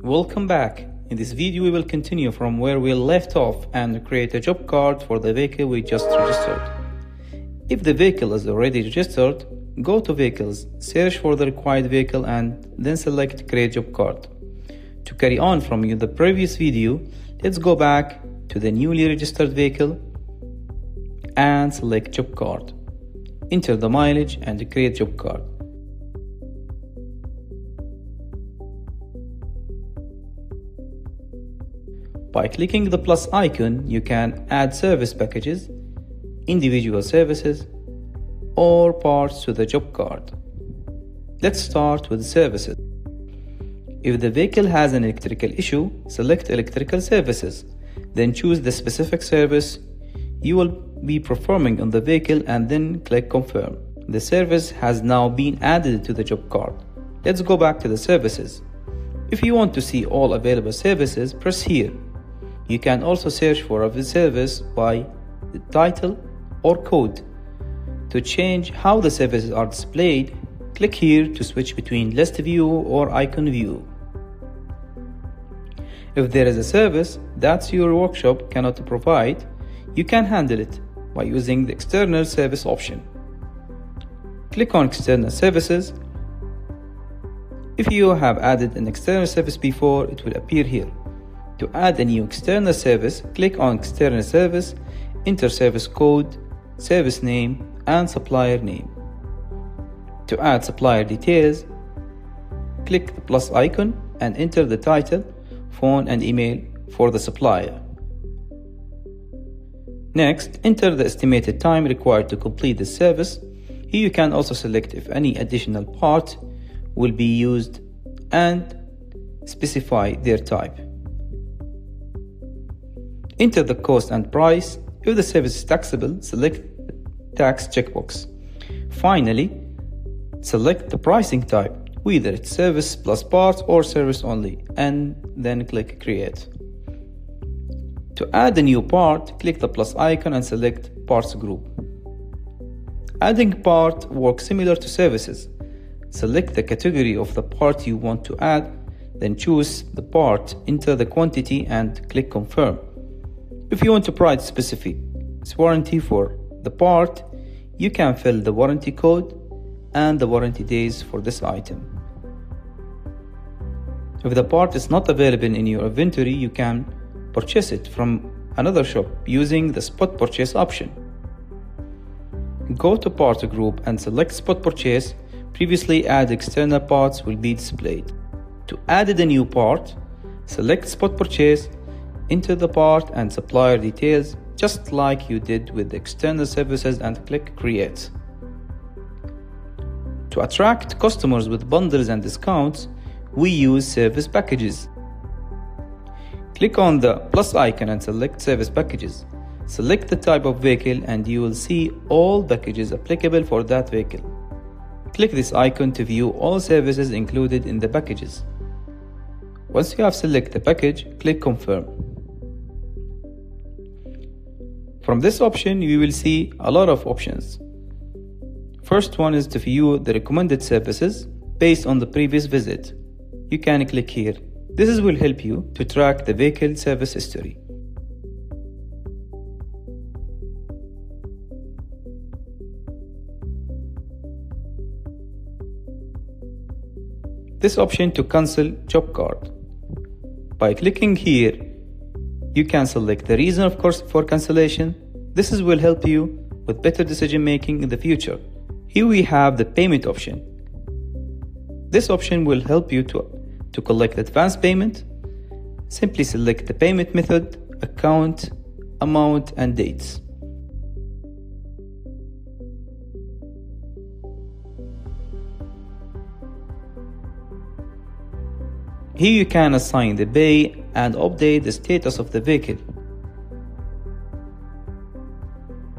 Welcome back. In this video we will continue from where we left off and create a job card for the vehicle we just registered. If the vehicle is already registered, go to Vehicles, search for the required vehicle and then select Create Job Card. To carry on from the previous video, let's go back to the newly registered vehicle and select Job Card. Enter the mileage and create job card. By clicking the plus icon, you can add service packages, individual services, or parts to the job card. Let's start with services. If the vehicle has an electrical issue, select electrical services, then choose the specific service you will be performing on the vehicle and then click confirm. The service has now been added to the job card. Let's go back to the services. If you want to see all available services, press here. You can also search for a service by the title or code. To change how the services are displayed, click here to switch between list view or icon view. If there is a service that your workshop cannot provide, you can handle it by using the external service option. Click on external services. If you have added an external service before, it will appear here. To add a new external service, click on external service, enter service code, service name, and supplier name. To add supplier details, click the plus icon and enter the title, phone, and email for the supplier. Next, enter the estimated time required to complete the service. Here you can also select if any additional part will be used and specify their type. Enter the cost and price. If the service is taxable, select the tax checkbox. Finally, select the pricing type, whether it's service plus parts or service only, and then click create. To add a new part, click the plus icon and select parts group. Adding part works similar to services. Select the category of the part you want to add, then choose the part, enter the quantity and click confirm. If you want to provide specific warranty for the part, you can fill the warranty code and the warranty days for this item. If the part is not available in your inventory, you can purchase it from another shop using the spot purchase option. Go to part group and select spot purchase. Previously added external parts will be displayed. To add a new part, select spot purchase, enter the part and supplier details just like you did with the external services and click create. To attract customers with bundles and discounts, we use service packages. Click on the plus icon and select service packages. Select the type of vehicle and you will see all packages applicable for that vehicle. Click this icon to view all services included in the packages. Once you have selected the package, click confirm. From this option, you will see a lot of options. First one is to view the recommended services based on the previous visit. You can click here. This will help you to track the vehicle service history. This option to cancel job card. By clicking here, you can select the reason of course for cancellation. This will help you with better decision making in the future. Here we have the payment option. This option will help you to collect advance payment. Simply select the payment method, account, amount, and dates. Here you can assign the pay and update the status of the vehicle.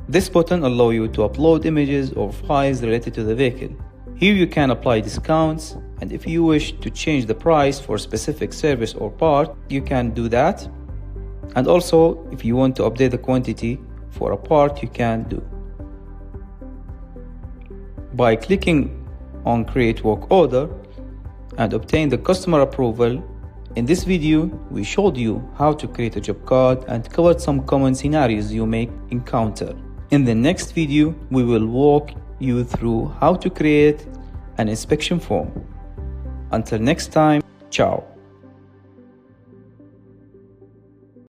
This button allows you to upload images or files related to the vehicle. Here you can apply discounts, and if you wish to change the price for a specific service or part, you can do that. And also, if you want to update the quantity for a part, you can do. By clicking on Create Work Order and obtain the customer approval, In this video, we showed you how to create a job card and covered some common scenarios you may encounter. In the next video, we will walk you through how to create an inspection form. Until next time, ciao.